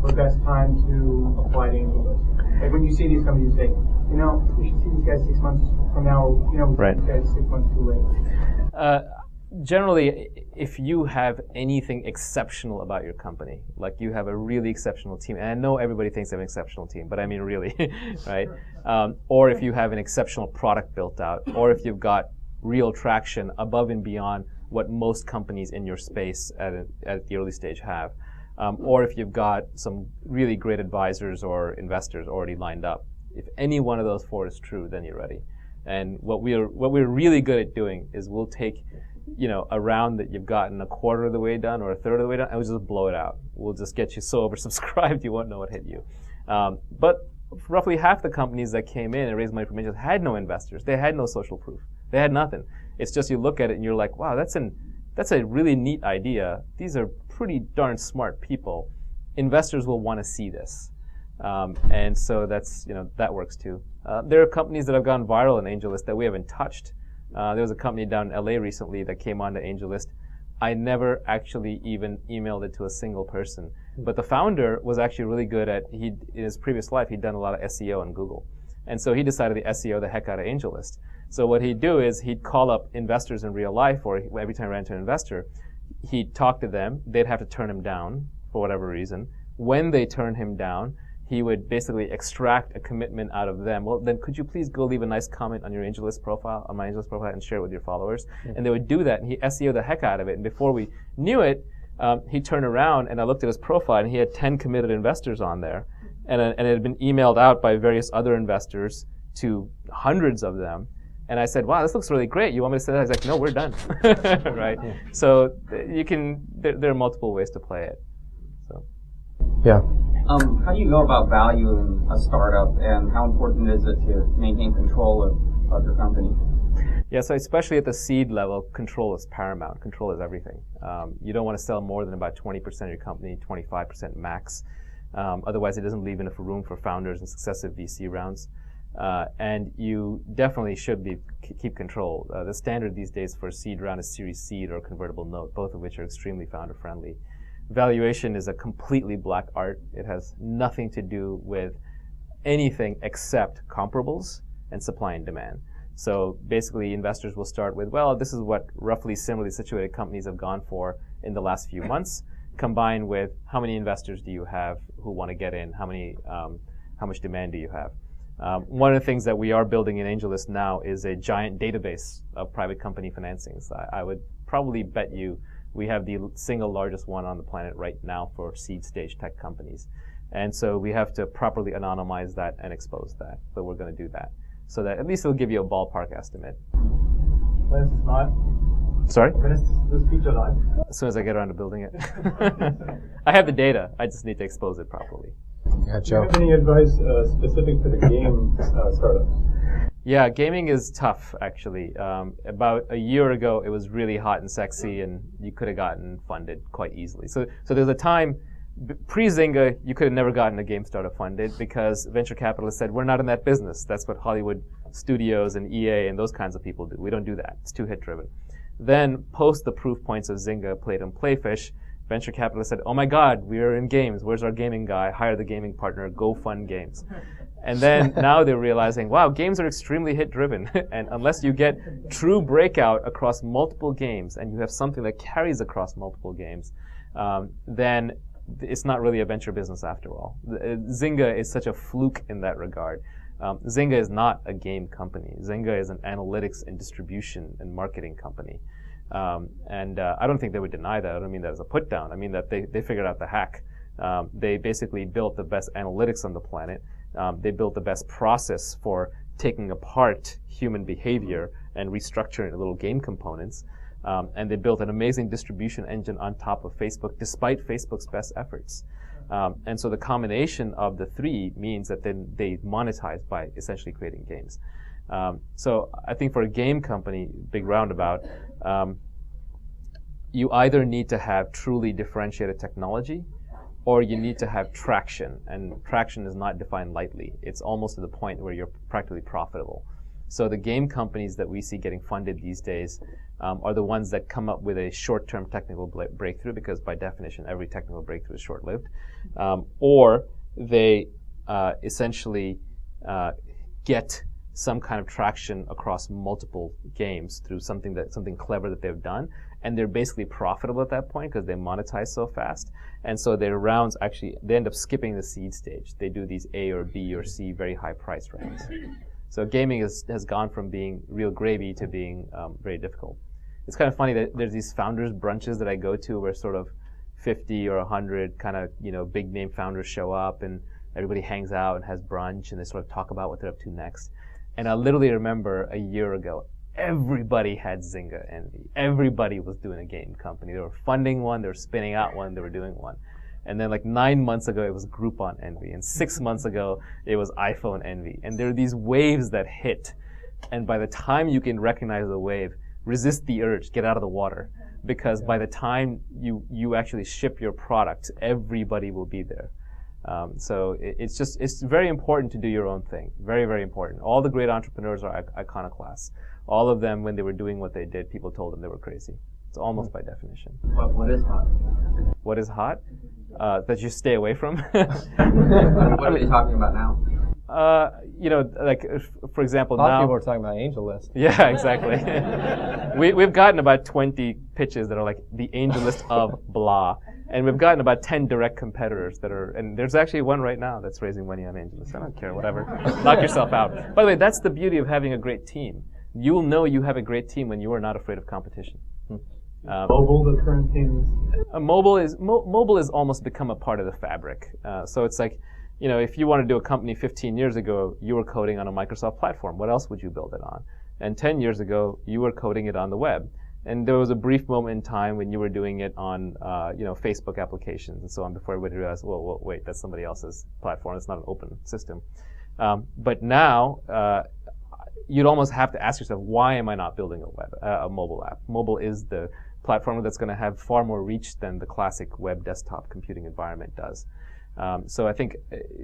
or best time to apply to AngelList? Like when you see these companies, you say, we should see these guys 6 months from now, we right. see these guys 6 months too late. Generally, if you have anything exceptional about your company, like you have a really exceptional team, and I know everybody thinks they have an exceptional team, but I mean really, right? Or if you have an exceptional product built out, or if you've got real traction above and beyond what most companies in your space at the early stage have, or if you've got some really great advisors or investors already lined up. If any one of those four is true, then you're ready. And what we're really good at doing is we'll take a round that you've gotten a quarter of the way done or a third of the way done, and we'll just blow it out. We'll just get you so oversubscribed you won't know what hit you. But roughly half the companies that came in and raised money from AngelList had no investors. They had no social proof. They had nothing. It's just you look at it and you're like, wow, that's a really neat idea. These are pretty darn smart people. Investors will want to see this. And so that works too. There are companies that have gone viral in AngelList that we haven't touched. There was a company down in LA recently that came onto AngelList. I never actually even emailed it to a single person. But the founder was actually really good in his previous life, he'd done a lot of SEO on Google. And so he decided to SEO the heck out of AngelList. So what he'd do is he'd call up investors in real life, or every time he ran into an investor, he'd talk to them. They'd have to turn him down for whatever reason. When they turn him down, he would basically extract a commitment out of them. Well, then could you please go leave a nice comment on your AngelList profile, on my AngelList profile, and share it with your followers? Mm-hmm. And they would do that, and he SEO'd the heck out of it. And before we knew it, he turned around, and I looked at his profile, and he had 10 committed investors on there. And it had been emailed out by various other investors to hundreds of them. And I said, wow, this looks really great. You want me to say that? He's like, no, we're done. Right? Yeah. So there are multiple ways to play it. So. Yeah. How do you go about valuing a startup, and how important is it to maintain control of your company? Yeah, so especially at the seed level, control is paramount. Control is everything. You don't want to sell more than about 20% of your company, 25% max. Otherwise, it doesn't leave enough room for founders in successive VC rounds. And you definitely should keep control. The standard these days for a seed round is Series Seed or convertible note, both of which are extremely founder-friendly. Valuation is a completely black art. It has nothing to do with anything except comparables and supply and demand. So basically, investors will start with, well, this is what roughly similarly situated companies have gone for in the last few months, combined with how many investors do you have who want to get in, how much demand do you have. One of the things that we are building in AngelList now is a giant database of private company financings. I would probably bet you we have the single largest one on the planet right now for seed stage tech companies. And so we have to properly anonymize that and expose that. So we're going to do that. So that at least it'll give you a ballpark estimate. When is this live? Sorry? When is this feature live? As soon as I get around to building it. I have the data. I just need to expose it properly. Yeah, Do you have any advice specific to the game startups? Yeah, gaming is tough, actually. About a year ago, it was really hot and sexy, and you could have gotten funded quite easily. So there's a time, pre-Zynga, you could have never gotten a game startup funded because venture capitalists said, we're not in that business. That's what Hollywood studios and EA and those kinds of people do. We don't do that. It's too hit driven. Then post the proof points of Zynga, Play-Doh, and Playfish, venture capitalists said, oh my God, we're in games. Where's our gaming guy? Hire the gaming partner. Go fund games. And then now they're realizing, wow, games are extremely hit-driven. And unless you get true breakout across multiple games and you have something that carries across multiple games, then it's not really a venture business after all. Zynga is such a fluke in that regard. Zynga is not a game company. Zynga is an analytics and distribution and marketing company. I don't think they would deny that. I don't mean that as a put down. I mean that they figured out the hack. They basically built the best analytics on the planet. They built the best process for taking apart human behavior and restructuring little game components. And they built an amazing distribution engine on top of Facebook, despite Facebook's best efforts. And so the combination of the three means that then they monetize by essentially creating games. So I think for a game company, big roundabout, you either need to have truly differentiated technology, or you need to have traction. And traction is not defined lightly. It's almost to the point where you're practically profitable. So the game companies that we see getting funded these days are the ones that come up with a short-term technical breakthrough, because by definition, every technical breakthrough is short-lived. Or they essentially get some kind of traction across multiple games through something clever that they've done, and they're basically profitable at that point because they monetize so fast. And so their rounds actually, they end up skipping the seed stage. They do these A or B or C very high price rounds. So gaming has gone from being real gravy to being very difficult. It's kind of funny that there's these founders brunches that I go to where sort of 50 or 100 kind of, big name founders show up, and everybody hangs out and has brunch, and they sort of talk about what they're up to next. And I literally remember a year ago, everybody had Zynga envy. Everybody was doing a game company. They were funding one, they were spinning out one, they were doing one. And then like 9 months ago, it was Groupon envy. And 6 months ago, it was iPhone envy. And there are these waves that hit. And by the time you can recognize the wave, resist the urge, get out of the water. Because by the time you actually ship your product, everybody will be there. So it's very important to do your own thing. Very, very important. All the great entrepreneurs are iconoclasts. All of them, when they were doing what they did, people told them they were crazy. It's almost by definition. What is hot? What is hot? That you stay away from. What are we talking about now? Like for example, a lot now of people are talking about AngelList. Yeah, exactly. We've gotten about 20 pitches that are like the AngelList of blah, and we've gotten about 10 direct competitors that are, and there's actually one right now that's raising money on AngelList. I don't care, whatever. Knock yourself out. By the way, that's the beauty of having a great team. You'll know you have a great team when you are not afraid of competition. Mobile, the current teams. Mobile has almost become a part of the fabric. So it's like, if you want to do a company 15 years ago, you were coding on a Microsoft platform. What else would you build it on? And 10 years ago, you were coding it on the web. And there was a brief moment in time when you were doing it on, Facebook applications and so on before everybody realized, well, wait, that's somebody else's platform. It's not an open system. But now, you'd almost have to ask yourself, why am I not building a mobile app? Mobile is the platform that's going to have far more reach than the classic web desktop computing environment does. So I think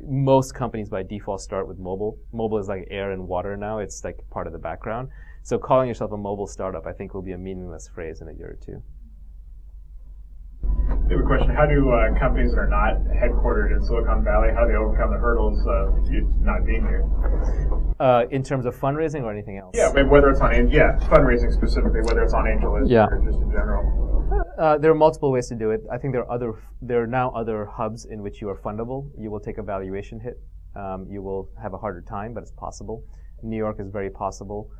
most companies by default start with mobile. Mobile is like air and water now. It's like part of the background. So calling yourself a mobile startup, I think, will be a meaningless phrase in a year or two. I have a question. How do companies that are not headquartered in Silicon Valley, how do they overcome the hurdles of you not being here? In terms of fundraising or anything else? Yeah, whether it's on fundraising specifically, whether it's on AngelList or just in general. There are multiple ways to do it. I think there are now other hubs in which you are fundable. You will take a valuation hit. You will have a harder time, but it's possible. New York is very possible.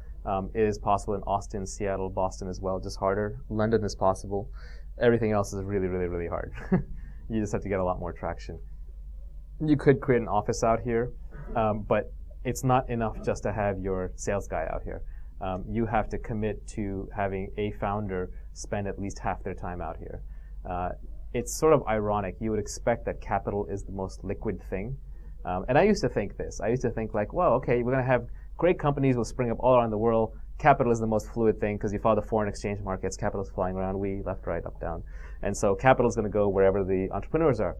It is possible in Austin, Seattle, Boston as well, just harder. London is possible. Everything else is really, really, really hard. You just have to get a lot more traction. You could create an office out here, but it's not enough just to have your sales guy out here. You have to commit to having a founder spend at least half their time out here. It's sort of ironic. You would expect that capital is the most liquid thing. And I used to think this. I used to think like, well, okay, we're going to have great companies will spring up all around the world. Capital is the most fluid thing because you follow the foreign exchange markets. Capital is flying around, left, right, up, down. And so capital is going to go wherever the entrepreneurs are.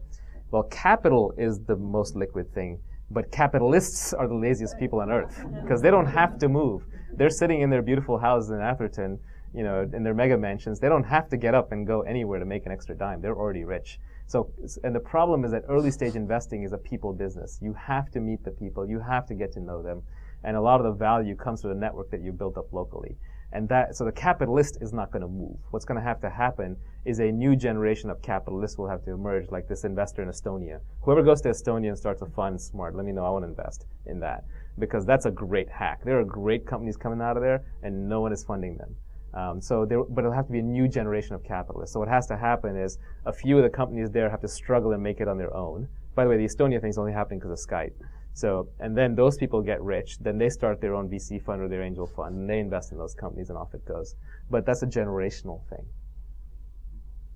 Well, capital is the most liquid thing But capitalists are the laziest people on earth because they don't have to move. They're sitting in their beautiful houses in Atherton, in their mega mansions. They don't have to get up and go anywhere to make an extra dime. They're already rich. So, and the problem is that early stage investing is a people business. You have to meet the people. You have to get to know them. And a lot of the value comes from the network that you built up locally. And so the capitalist is not going to move. What's going to have to happen is a new generation of capitalists will have to emerge, like this investor in Estonia. Whoever goes to Estonia and starts a fund, smart, let me know, I want to invest in that. Because that's a great hack. There are great companies coming out of there, and no one is funding them. But it'll have to be a new generation of capitalists. So what has to happen is a few of the companies there have to struggle and make it on their own. By the way, the Estonia thing is only happening because of Skype. So, and then those people get rich, then they start their own VC fund or their angel fund, and they invest in those companies, and off it goes. But that's a generational thing.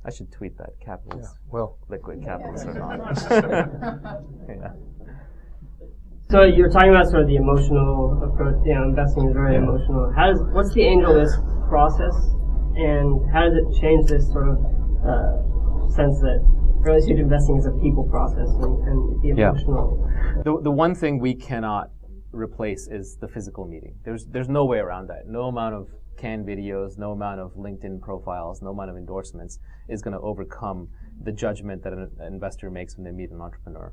I should tweet that, capitalist. Yeah, well. Liquid capitalists or not. Yeah. So you're talking about sort of the emotional approach. Investing is very emotional. What's the AngelList process, and how does it change this sort of sense that early stage investing is a people process and the emotional? The one thing we cannot replace is the physical meeting. There's no way around that. No amount of canned videos, no amount of LinkedIn profiles, no amount of endorsements is going to overcome the judgment that an investor makes when they meet an entrepreneur.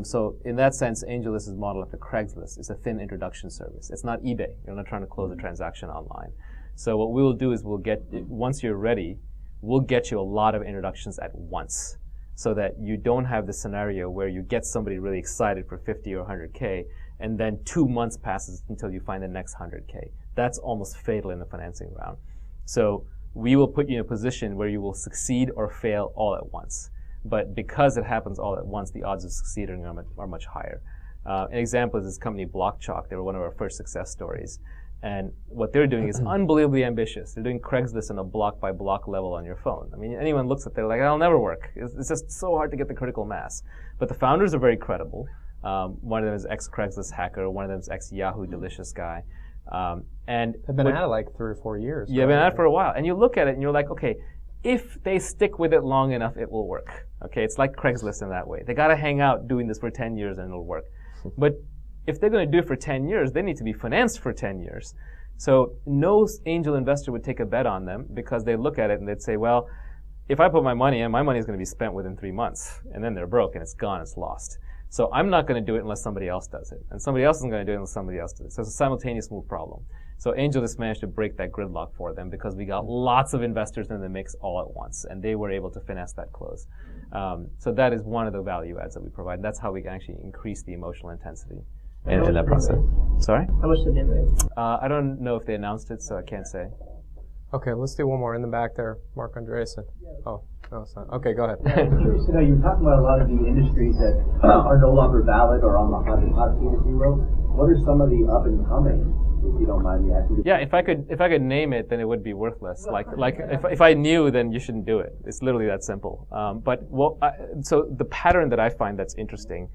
So in that sense, AngelList is modeled after Craigslist. It's a thin introduction service. It's not eBay. You're not trying to close a transaction online. So what we will do is once you're ready, we'll get you a lot of introductions at once, so that you don't have the scenario where you get somebody really excited for 50 or 100K, and then 2 months passes until you find the next 100K. That's almost fatal in the financing round. So we will put you in a position where you will succeed or fail all at once. But because it happens all at once, the odds of succeeding are much higher. An example is this company BlockChalk. They were one of our first success stories. And what they're doing is unbelievably ambitious. They're doing Craigslist on a block-by-block level on your phone. I mean, anyone looks at it, they're like, that'll never work. It's just so hard to get the critical mass. But the founders are very credible. One of them is ex-Craigslist hacker. One of them is ex-Yahoo delicious guy. And they've been at it like 3 or 4 years. Yeah, they've been at it for a while. And you look at it and you're like, okay, if they stick with it long enough, it will work. Okay, it's like Craigslist in that way. They got to hang out doing this for 10 years and it'll work. But if they're going to do it for 10 years, they need to be financed for 10 years. So no angel investor would take a bet on them because they look at it and they'd say, well, if I put my money in, my money is going to be spent within 3 months. And then they're broke and it's gone, it's lost. So I'm not going to do it unless somebody else does it. And somebody else isn't going to do it unless somebody else does it. So it's a simultaneous move problem. So AngelList managed to break that gridlock for them because we got lots of investors in the mix all at once, and they were able to finesse that close. So that is one of the value adds that we provide. That's how we can actually increase the emotional intensity in that process. Sorry? How much did they raise? I don't know if they announced it, so I can't say. Okay, let's do one more in the back there. Mark Andreessen. Oh, no, it's not. Okay, go ahead. I'm curious to know, you're talking about a lot of the industries that are no longer valid or on the hot seat, if you will. What are some of the up and coming, if you don't mind me asking? Yeah, if I could name it, then it would be worthless. Like if I knew, then you shouldn't do it. It's literally that simple. So the pattern that I find that's interesting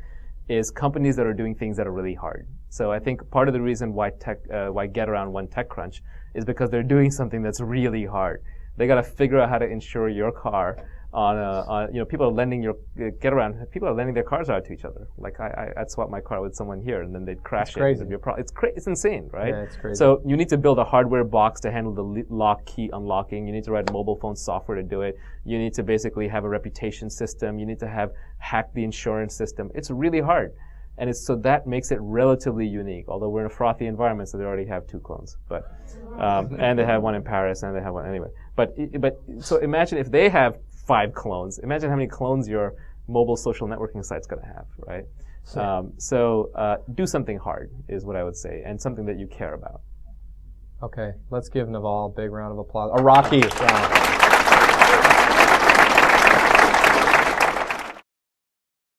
is companies that are doing things that are really hard. So I think part of the reason why GetAround won TechCrunch is because they're doing something that's really hard. They got to figure out how to insure your car people are lending GetAround. People are lending their cars out to each other. Like I'd swap my car with someone here, and then they'd crash it. Crazy. It's insane, right? Yeah, it's crazy. So you need to build a hardware box to handle the lock key unlocking. You need to write mobile phone software to do it. You need to basically have a reputation system. You need to hack the insurance system. It's really hard. And so that makes it relatively unique, although we're in a frothy environment, so they already have 2 clones. But, and they have one in Paris, and they have one anyway. But so imagine if they have 5 clones. Imagine how many clones your mobile social networking site's going to have, right? Do something hard is what I would say, and something that you care about. Okay, let's give Naval a big round of applause. A rocky round.